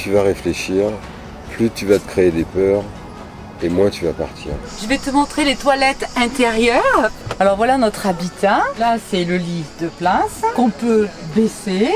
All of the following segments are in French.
tu vas réfléchir, plus tu vas te créer des peurs et moins tu vas partir. Je vais te montrer les toilettes intérieures. Alors voilà notre habitat. Là c'est le lit de place qu'on peut baisser.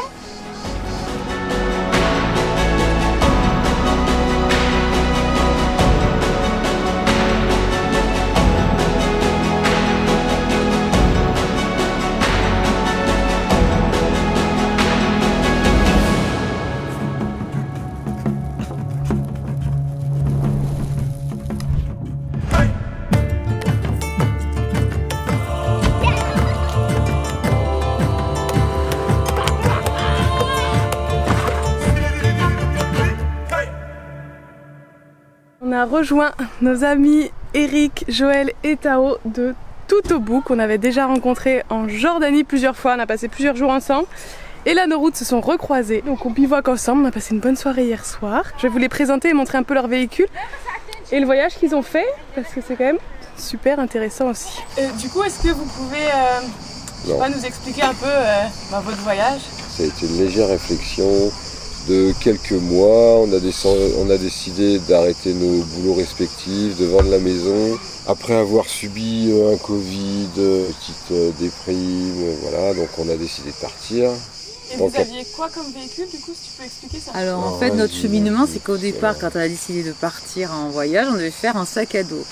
On a rejoint nos amis Eric, Joël et Tao de Toutoubouk qu'on avait déjà rencontré en Jordanie plusieurs fois. On a passé plusieurs jours ensemble et là nos routes se sont recroisées. Donc on bivouac ensemble, on a passé une bonne soirée hier soir. Je vais vous les présenter et montrer un peu leur véhicule et le voyage qu'ils ont fait parce que c'est quand même super intéressant aussi. Du coup, est-ce que vous pouvez nous expliquer un peu votre voyage? Ça a été une légère réflexion de quelques mois. On a décidé d'arrêter nos boulots respectifs, de vendre la maison. Après avoir subi un Covid, petite déprime, voilà, donc on a décidé de partir. Et vous aviez quoi comme véhicule du coup, si tu peux expliquer ça? Alors en fait notre cheminement c'est qu'au départ quand on a décidé de partir en voyage, on devait faire un sac à dos.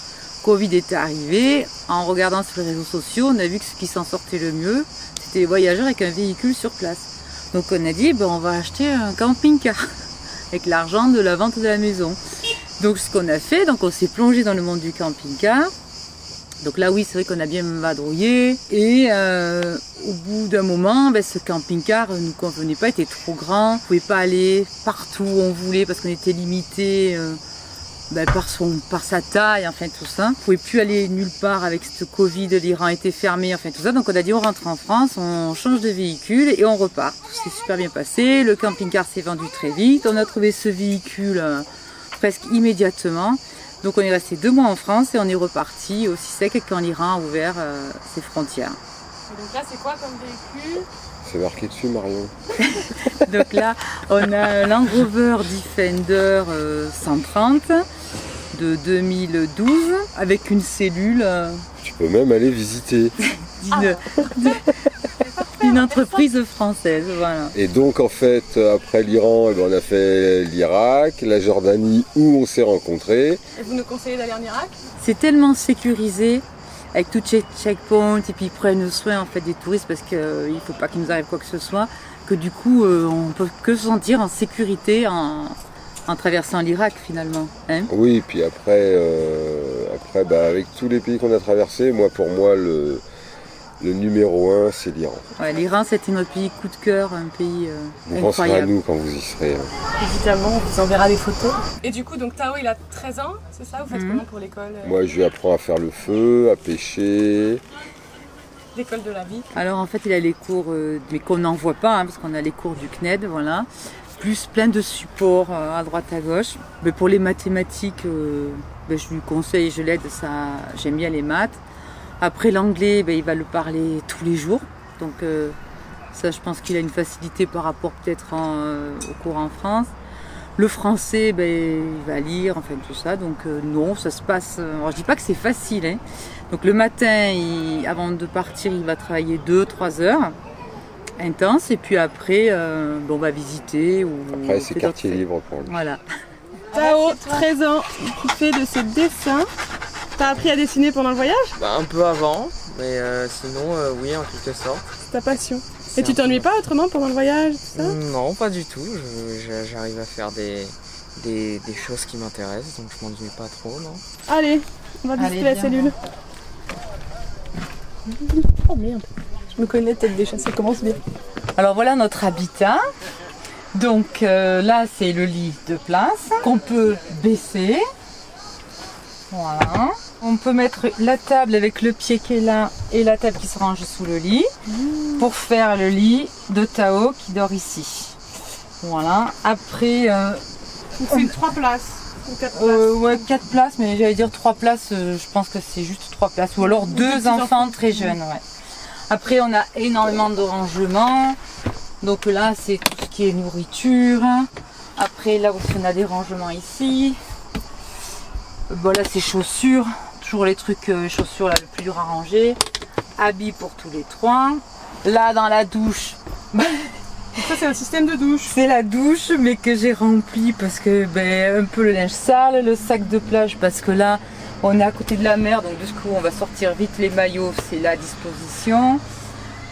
Covid était arrivé, en regardant sur les réseaux sociaux, on a vu que ce qui s'en sortait le mieux, c'était les voyageurs avec un véhicule sur place. Donc on a dit, on va acheter un camping-car avec l'argent de la vente de la maison. Donc ce qu'on a fait, donc on s'est plongé dans le monde du camping-car. Donc là oui, c'est vrai qu'on a bien vadrouillé. Et au bout d'un moment, ce camping-car ne nous convenait pas, était trop grand. On ne pouvait pas aller partout où on voulait parce qu'on était limité par sa taille, enfin tout ça. On ne pouvait plus aller nulle part avec ce Covid, l'Iran était fermé, enfin tout ça. Donc on a dit on rentre en France, on change de véhicule et on repart. Tout s'est super bien passé, le camping-car s'est vendu très vite. On a trouvé ce véhicule presque immédiatement. Donc on est resté 2 mois en France et on est reparti aussi sec quand l'Iran a ouvert ses frontières. Et donc là c'est quoi comme véhicule? C'est marqué dessus Marion. Donc là on a un Land Rover Defender 130 de 2012 avec une cellule. Tu peux même aller visiter. D'une entreprise française, voilà. Et donc en fait, après l'Iran, on a fait l'Irak, la Jordanie où on s'est rencontrés. Et vous nous conseillez d'aller en Irak? C'est tellement sécurisé, avec tout checkpoint, et puis ils prennent soin en fait des touristes parce qu'il ne faut pas qu'il nous arrive quoi que ce soit, que du coup on ne peut que se sentir en sécurité en traversant l'Irak finalement. Hein? Oui, et puis après avec tous les pays qu'on a traversés, pour moi le numéro 1 c'est l'Iran. Ouais, l'Iran c'était notre pays coup de cœur, un pays vous incroyable. penserez à nous quand vous y serez. Évidemment, on vous enverra des photos. Et du coup, donc Tao il a 13 ans, c'est ça? Vous faites comment pour l'école? Moi je lui apprends à faire le feu, à pêcher. L'école de la vie. Alors en fait il a les cours, mais qu'on n'en voit pas, parce qu'on a les cours du CNED, voilà. Plus plein de supports à droite à gauche. Mais pour les mathématiques, je lui conseille, je l'aide, j'aime bien les maths. Après l'anglais, il va le parler tous les jours. Donc ça je pense qu'il a une facilité par rapport peut-être au cours en France. Le français, il va lire, enfin tout ça. Donc non, ça se passe. Alors je dis pas que c'est facile. Hein. Donc le matin, avant de partir, il va travailler 2-3 heures. Intense, et puis après on va visiter ou après c'est quartier libre pour lui. Voilà. Tao, 13 ans, qui fait de ses dessins. T'as appris à dessiner pendant le voyage? Un peu avant, mais sinon oui en quelque sorte. C'est ta passion. Et tu t'ennuies pas autrement pendant le voyage, tout ça? Non, pas du tout. J'arrive à faire des choses qui m'intéressent, donc je m'ennuie pas trop, non. Allez, on va visiter la cellule. Oh merde. Je me connais tête déjà, ça commence bien. Alors voilà notre habitat. Donc là c'est le lit de place qu'on peut baisser. Voilà. On peut mettre la table avec le pied qui est là et la table qui se range sous le lit pour faire le lit de Tao qui dort ici. Voilà. Après c'est 3 places. 4 places. Ouais, 4 places, mais j'allais dire 3 places, je pense que c'est juste 3 places. Ou alors 2 enfants très jeunes. Ouais. Après, on a énormément de rangements. Donc là, c'est tout ce qui est nourriture. Après là aussi on a des rangements ici. Bon là c'est chaussures, toujours les trucs chaussures là le plus dur à ranger. Habits pour tous les 3. Là dans la douche. Donc ça c'est un système de douche. C'est la douche mais que j'ai rempli parce que un peu le linge sale, le sac de plage parce que là on est à côté de la mer donc du coup on va sortir vite les maillots, c'est la disposition.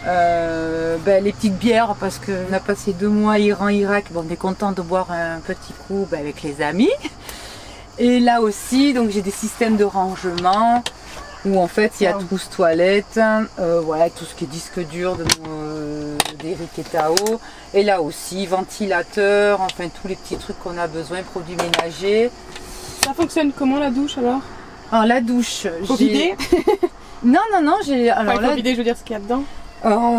Les petites bières parce qu'on a passé 2 mois Iran-Irak, bon, on est content de boire un petit coup avec les amis. Et là aussi donc j'ai des systèmes de rangement où en fait il y a trousse toilette, voilà tout ce qui est disque dur d'Eric et Tao. Et là aussi ventilateur, enfin tous les petits trucs qu'on a besoin, produits ménagers. Ça fonctionne comment la douche alors? Alors la douche, faut vider? Non, j'ai... Alors enfin, il faut vider, je veux dire ce qu'il y a dedans.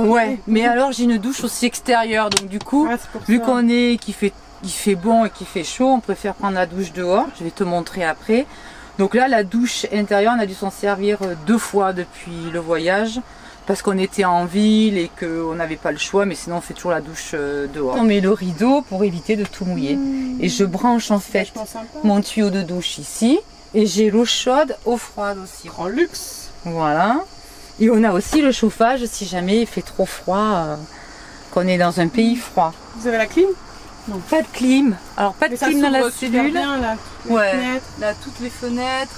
Ouais, mais alors j'ai une douche aussi extérieure, donc du coup, vu qu'on est, qu'il fait bon et qu'il fait chaud, on préfère prendre la douche dehors. Je vais te montrer après. Donc là, la douche intérieure, on a dû s'en servir 2 fois depuis le voyage, parce qu'on était en ville et qu'on n'avait pas le choix, mais sinon on fait toujours la douche dehors. On met le rideau pour éviter de tout mouiller. Et je branche en fait mon tuyau de douche ici, et j'ai l'eau chaude, eau froide aussi. En luxe. Voilà. Et on a aussi le chauffage si jamais il fait trop froid, qu'on est dans un pays froid. Vous avez la clim? Non, pas de clim. Alors pas de clim dans la cellule. Bien, là, ouais, là toutes les fenêtres.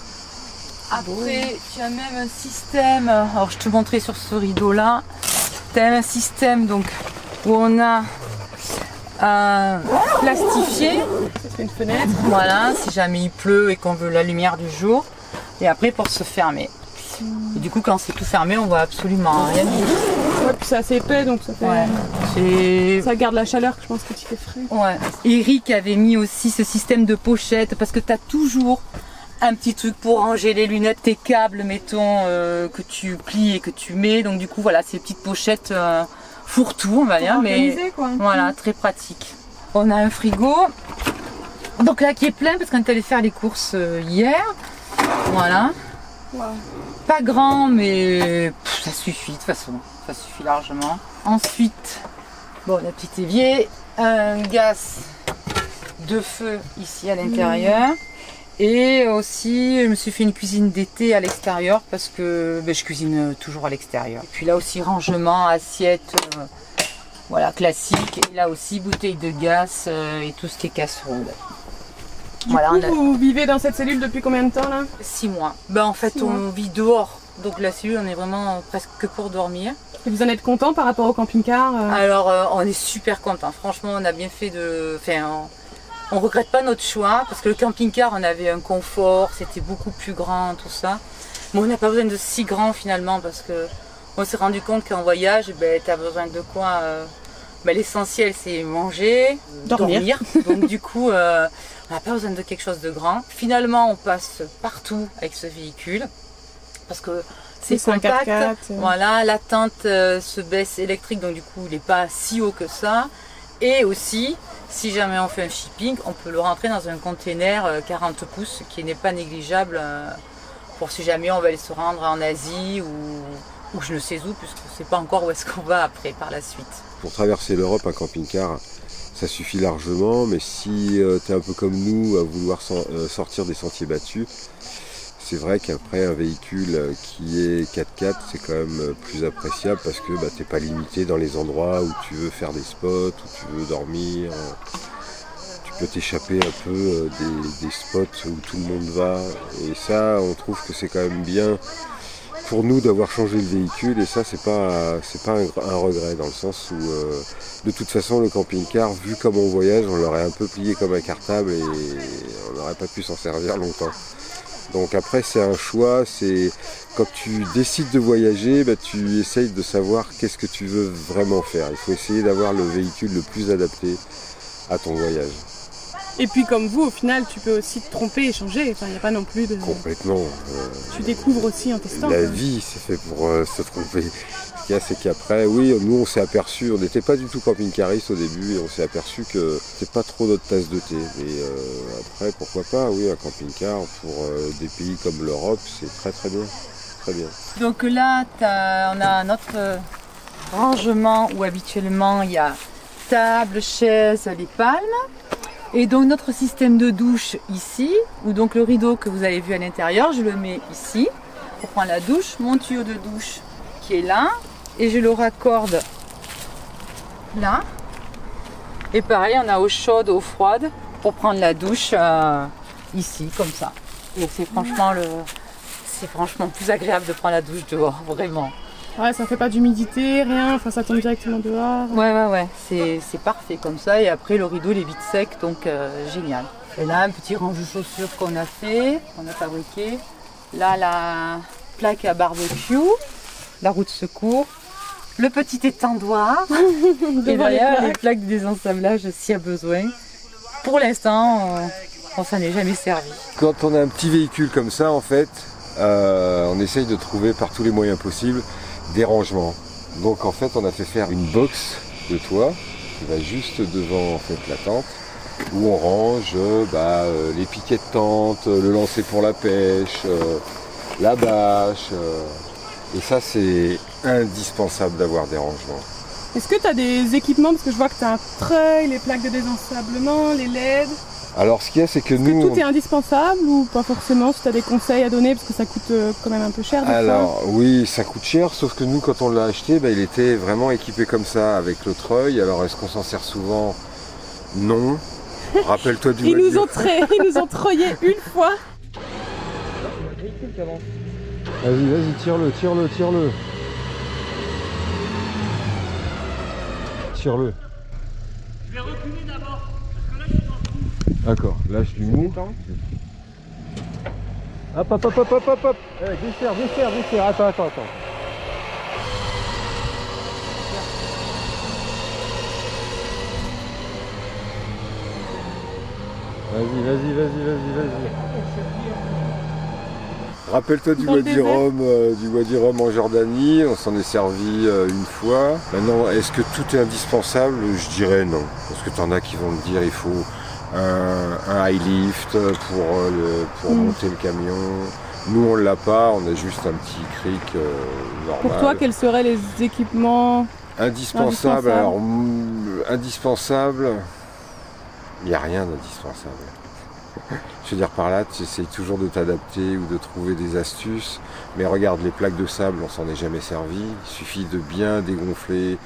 Après, tu as même un système. Alors je te montrerai sur ce rideau là. Tu as un système donc où on a plastifié. C'est une fenêtre. Voilà, si jamais il pleut et qu'on veut la lumière du jour. Et après pour se fermer. Et du coup quand c'est tout fermé on voit absolument rien. Ouais, puis c'est assez épais donc ça fait... Ouais, ça garde la chaleur, je pense que tu fais frais. Ouais. Eric avait mis aussi ce système de pochette parce que tu as toujours un petit truc pour ranger les lunettes, tes câbles mettons que tu plies et que tu mets. Donc du coup voilà, ces petites pochettes fourre-tout on va dire, mais quoi. Voilà, très pratique. On a un frigo. Donc là qui est plein parce qu'on est allé faire les courses hier. Voilà. Wow. Pas grand mais ça suffit de toute façon, ça suffit largement. Ensuite, bon, le petit évier, un gaz de feu ici à l'intérieur. Et aussi je me suis fait une cuisine d'été à l'extérieur parce que je cuisine toujours à l'extérieur. Et puis là aussi rangement, assiette, voilà classique. Et là aussi bouteille de gaz et tout ce qui est casserole. Voilà, vous vivez dans cette cellule depuis combien de temps là? 6 mois. En fait on vit dehors, donc la cellule on est vraiment presque que pour dormir. Et vous en êtes content par rapport au camping-car? Alors on est super content, franchement on a bien fait de... Enfin, on regrette pas notre choix, parce que le camping-car on avait un confort, c'était beaucoup plus grand, tout ça. Mais on n'a pas besoin de si grand finalement, parce que on s'est rendu compte qu'en voyage, tu as besoin de quoi l'essentiel c'est manger, dormir. Donc du coup... on n'a pas besoin de quelque chose de grand. Finalement, on passe partout avec ce véhicule parce que c'est compact. 4x4. Voilà, la tente se baisse électrique, donc du coup, il n'est pas si haut que ça. Et aussi, si jamais on fait un shipping, on peut le rentrer dans un container 40 pouces qui n'est pas négligeable pour si jamais on va aller se rendre en Asie ou je ne sais où, puisqu'on ne sait pas encore où est-ce qu'on va après par la suite. Pour traverser l'Europe, un camping-car, ça suffit largement, mais si tu es un peu comme nous à vouloir sortir des sentiers battus, c'est vrai qu'après un véhicule qui est 4x4, c'est quand même plus appréciable parce que tu n'es pas limité dans les endroits où tu veux faire des spots, où tu veux dormir. Tu peux t'échapper un peu des spots où tout le monde va. Et ça, on trouve que c'est quand même bien pour nous d'avoir changé le véhicule, et ça c'est pas un regret, dans le sens où de toute façon le camping-car, vu comme on voyage, on l'aurait un peu plié comme un cartable et on n'aurait pas pu s'en servir longtemps. Donc après c'est un choix, c'est quand tu décides de voyager, tu essayes de savoir qu'est-ce que tu veux vraiment faire. Il faut essayer d'avoir le véhicule le plus adapté à ton voyage. Et puis comme vous, au final, tu peux aussi te tromper et changer. Enfin, il n'y a pas non plus de... Complètement. Tu découvres aussi en testant. La vie, c'est fait pour se tromper. Ce qu'il y a, c'est qu'après, oui, nous on s'est aperçu, on n'était pas du tout camping-cariste au début, et on s'est aperçu que c'est pas trop notre tasse de thé. Et après, pourquoi pas, oui, un camping-car pour des pays comme l'Europe, c'est très très bien. Très bien. Donc là, on a notre rangement où habituellement il y a table, chaise, les palmes. Et donc notre système de douche ici, ou donc le rideau que vous avez vu à l'intérieur, je le mets ici pour prendre la douche, mon tuyau de douche qui est là, et je le raccorde là. Et pareil, on a eau chaude, eau froide pour prendre la douche ici, comme ça. Et c'est franchement plus agréable de prendre la douche dehors, vraiment. Ouais, ça fait pas d'humidité, rien, enfin ça tombe directement dehors. Ouais, c'est parfait comme ça. Et après le rideau il est vite sec, donc génial. Et là un petit range de chaussures qu'on a fait, qu'on a fabriqué. Là la plaque à barbecue, la roue de secours, le petit étendoir et derrière les plaques de désensablage s'il y a besoin. Pour l'instant, on s'en est jamais servi. Quand on a un petit véhicule comme ça, en fait, on essaye de trouver par tous les moyens possibles des rangements. Donc en fait on a fait faire une box de toit qui va juste devant en fait la tente où on range les piquets de tente, le lancer pour la pêche, la bâche et ça c'est indispensable d'avoir des rangements. Est-ce que tu as des équipements, parce que je vois que tu as un treuil, les plaques de désensablement, les LED. Alors ce qu'il y a c'est que nous... tout est indispensable ou pas forcément, si tu as des conseils à donner, parce que ça coûte quand même un peu cher. Alors oui, ça coûte cher, sauf que nous quand on l'a acheté, il était vraiment équipé comme ça avec le treuil. Alors est-ce qu'on s'en sert souvent? Non. Rappelle-toi du Ils nous ont treuillé une fois. Vas-y, tire-le. Tire-le. Je vais reculer d'abord, parce que là je suis dans le trou. D'accord, lâche du mou. Hop. Desserre. Attends. Vas-y. Rappelle-toi du Wadi Rum en Jordanie, on s'en est servi une fois. Maintenant, est-ce que tout est indispensable? Je dirais non. Parce que tu en as qui vont te dire il faut un high lift pour monter le camion. Nous on l'a pas, on a juste un petit cric normal. Pour toi, quels seraient les équipements indispensables? Alors, indispensable, il n'y a rien d'indispensable. Je veux dire par là, tu essayes toujours de t'adapter ou de trouver des astuces. Mais regarde, les plaques de sable, on s'en est jamais servi. Il suffit de bien dégonfler,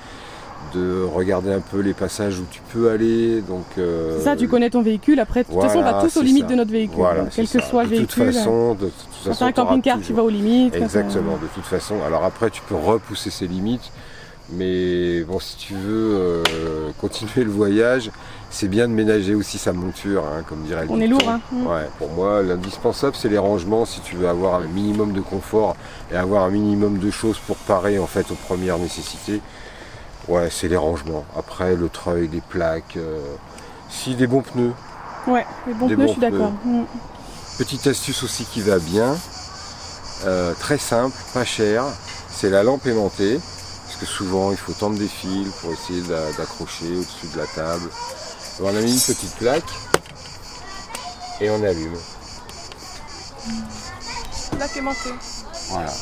de regarder un peu les passages où tu peux aller. Donc, c'est ça, tu connais ton véhicule. Après, de toute façon, on va tous aux limites de notre véhicule. Voilà, donc, quel que soit le véhicule. De toute façon, un camping-car, tu vas aux limites. Exactement, de toute façon. Alors après, tu peux repousser ses limites. Mais bon, si tu veux continuer le voyage, c'est bien de ménager aussi sa monture, hein, comme dirait le dicton. On est lourd, hein. Ouais, pour moi, l'indispensable, c'est les rangements si tu veux avoir un minimum de confort et avoir un minimum de choses pour parer en fait aux premières nécessités. Ouais, c'est les rangements. Après, le treuil, les plaques, si des bons pneus. Ouais, les bons pneus, je suis d'accord. Petite astuce aussi qui va bien, très simple, pas cher, c'est la lampe aimantée. Parce que souvent il faut tendre des fils pour essayer d'accrocher au-dessus de la table. Alors, on a mis une petite plaque et on allume. Plaque aimantée. Voilà.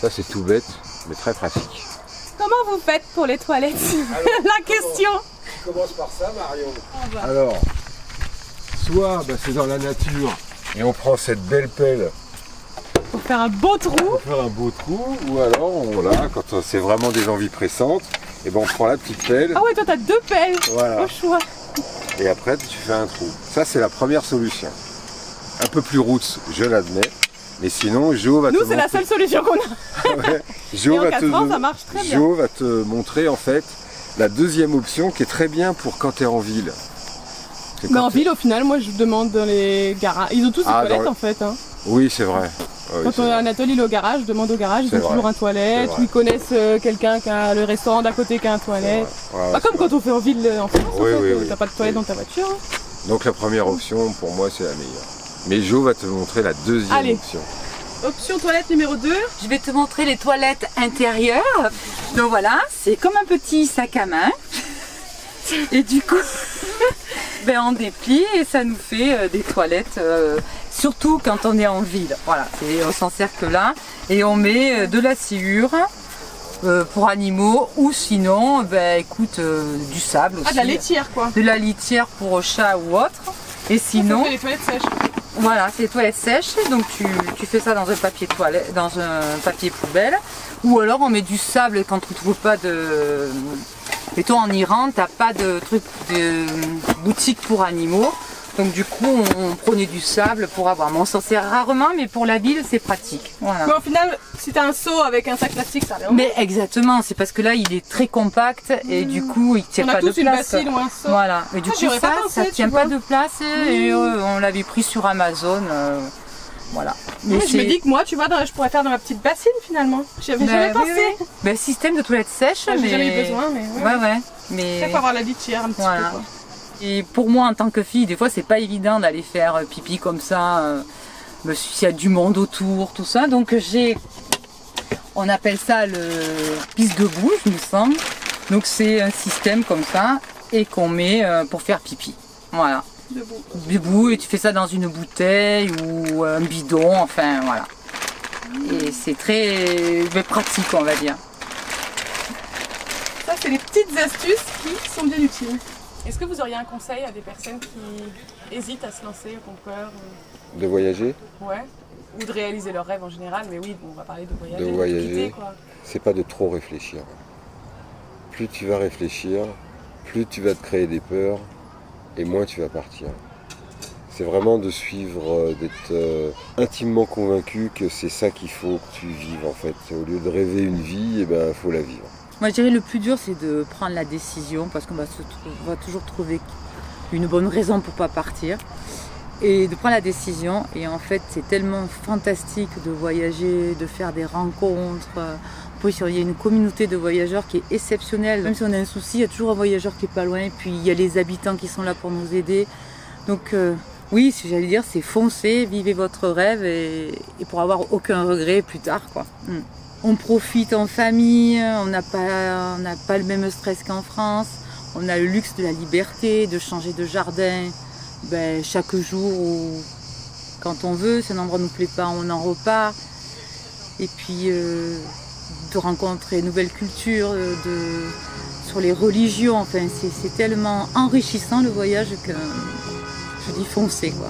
Ça c'est tout bête, mais très pratique. Comment vous faites pour les toilettes? La question. Tu commences par ça, Marion. Alors, soit c'est dans la nature et on prend cette belle pelle. Pour faire un beau trou. Ou alors, quand c'est vraiment des envies pressantes, et on prend la petite pelle. Ah ouais, toi t'as deux pelles. Voilà. Au choix. Et après, tu fais un trou. Ça, c'est la première solution. Un peu plus roots, je l'admets. Mais sinon, Jo va te montrer... Nous, c'est la seule solution qu'on a. Ouais. Jo ça marche très bien. Jo va te montrer, en fait, la deuxième option qui est très bien pour quand tu es en ville. Mais en ville, au final, moi, je demande dans les garages. Ils ont tous des toilettes, en fait. Hein. Oui, c'est vrai. Quand on a un atelier au garage, je demande au garage, ils ont toujours un toilette, ou ils connaissent quelqu'un qui a le restaurant d'à côté qui a un toilette. Pas comme quand on fait en ville en France, t'as pas de toilette dans ta voiture. Donc la première option, pour moi, c'est la meilleure. Mais Jo va te montrer la deuxième option. Option toilette numéro 2. Je vais te montrer les toilettes intérieures. Donc voilà, c'est comme un petit sac à main. Et du coup, on déplie et ça nous fait des toilettes, surtout quand on est en ville. Voilà, on s'en sert que là. Et on met de la sciure pour animaux, ou sinon, ben, écoute, du sable aussi. Ah, de la laitière quoi. De la litière pour chat ou autre. Et sinon, Ça fait les toilettes sèches. voilà, c'est les toilettes sèches, donc tu fais ça dans un papier toilette, dans un papier poubelle, ou alors on met du sable quand tu ne trouves pas de... Mettons en Iran, t'as pas de truc de boutique pour animaux, donc du coup on prenait du sable pour avoir. Mais on s'en sert rarement, mais pour la ville c'est pratique. Voilà. Mais au final, si t'as un seau avec un sac plastique, ça va. Mais exactement, c'est parce que là il est très compact et du coup il tient pas de place. On a tous une bassine ou un seau. Voilà, et du coup ça tient pas de place et on l'avait pris sur Amazon. Voilà. Mais je me dis que moi, tu vois, je pourrais faire dans ma petite bassine finalement. J'avais jamais pensé. Oui. Ben, système de toilettes sèches, mais... J'ai jamais eu besoin, mais ouais. Mais... Il faut avoir la litière un petit peu. Quoi. Et pour moi, en tant que fille, des fois, c'est pas évident d'aller faire pipi comme ça. S'il y a du monde autour, tout ça. Donc on appelle ça le pisse debout, il me semble. Donc c'est un système comme ça et qu'on met pour faire pipi. Voilà. Debout, et tu fais ça dans une bouteille ou un bidon, enfin voilà. Et c'est très pratique, on va dire. Ça, c'est les petites astuces qui sont bien utiles. Est-ce que vous auriez un conseil à des personnes qui hésitent à se lancer, qui ont peur De voyager? Ouais. Ou de réaliser leurs rêves en général, mais oui, bon, on va parler de voyager. De voyager, c'est pas de trop réfléchir. Plus tu vas réfléchir, plus tu vas te créer des peurs, et moins tu vas partir. C'est vraiment de suivre, d'être intimement convaincu que c'est ça qu'il faut que tu vives en fait. Au lieu de rêver une vie, eh ben, faut la vivre. Moi je dirais le plus dur c'est de prendre la décision parce qu'on va toujours trouver une bonne raison pour pas partir. Et de prendre la décision, et en fait c'est tellement fantastique de voyager, de faire des rencontres. En plus, il y a une communauté de voyageurs qui est exceptionnelle. Même si on a un souci, il y a toujours un voyageur qui est pas loin. Et puis il y a les habitants qui sont là pour nous aider. Donc oui, ce que j'allais dire, c'est foncez, vivez votre rêve et pour avoir aucun regret plus tard, quoi. On profite en famille, on n'a pas le même stress qu'en France. On a le luxe de la liberté, de changer de jardin chaque jour ou quand on veut. Si un endroit ne nous plaît pas, on en repart. Et puis de rencontrer de nouvelles cultures, sur les religions. Enfin, c'est tellement enrichissant le voyage que je dis foncez, quoi.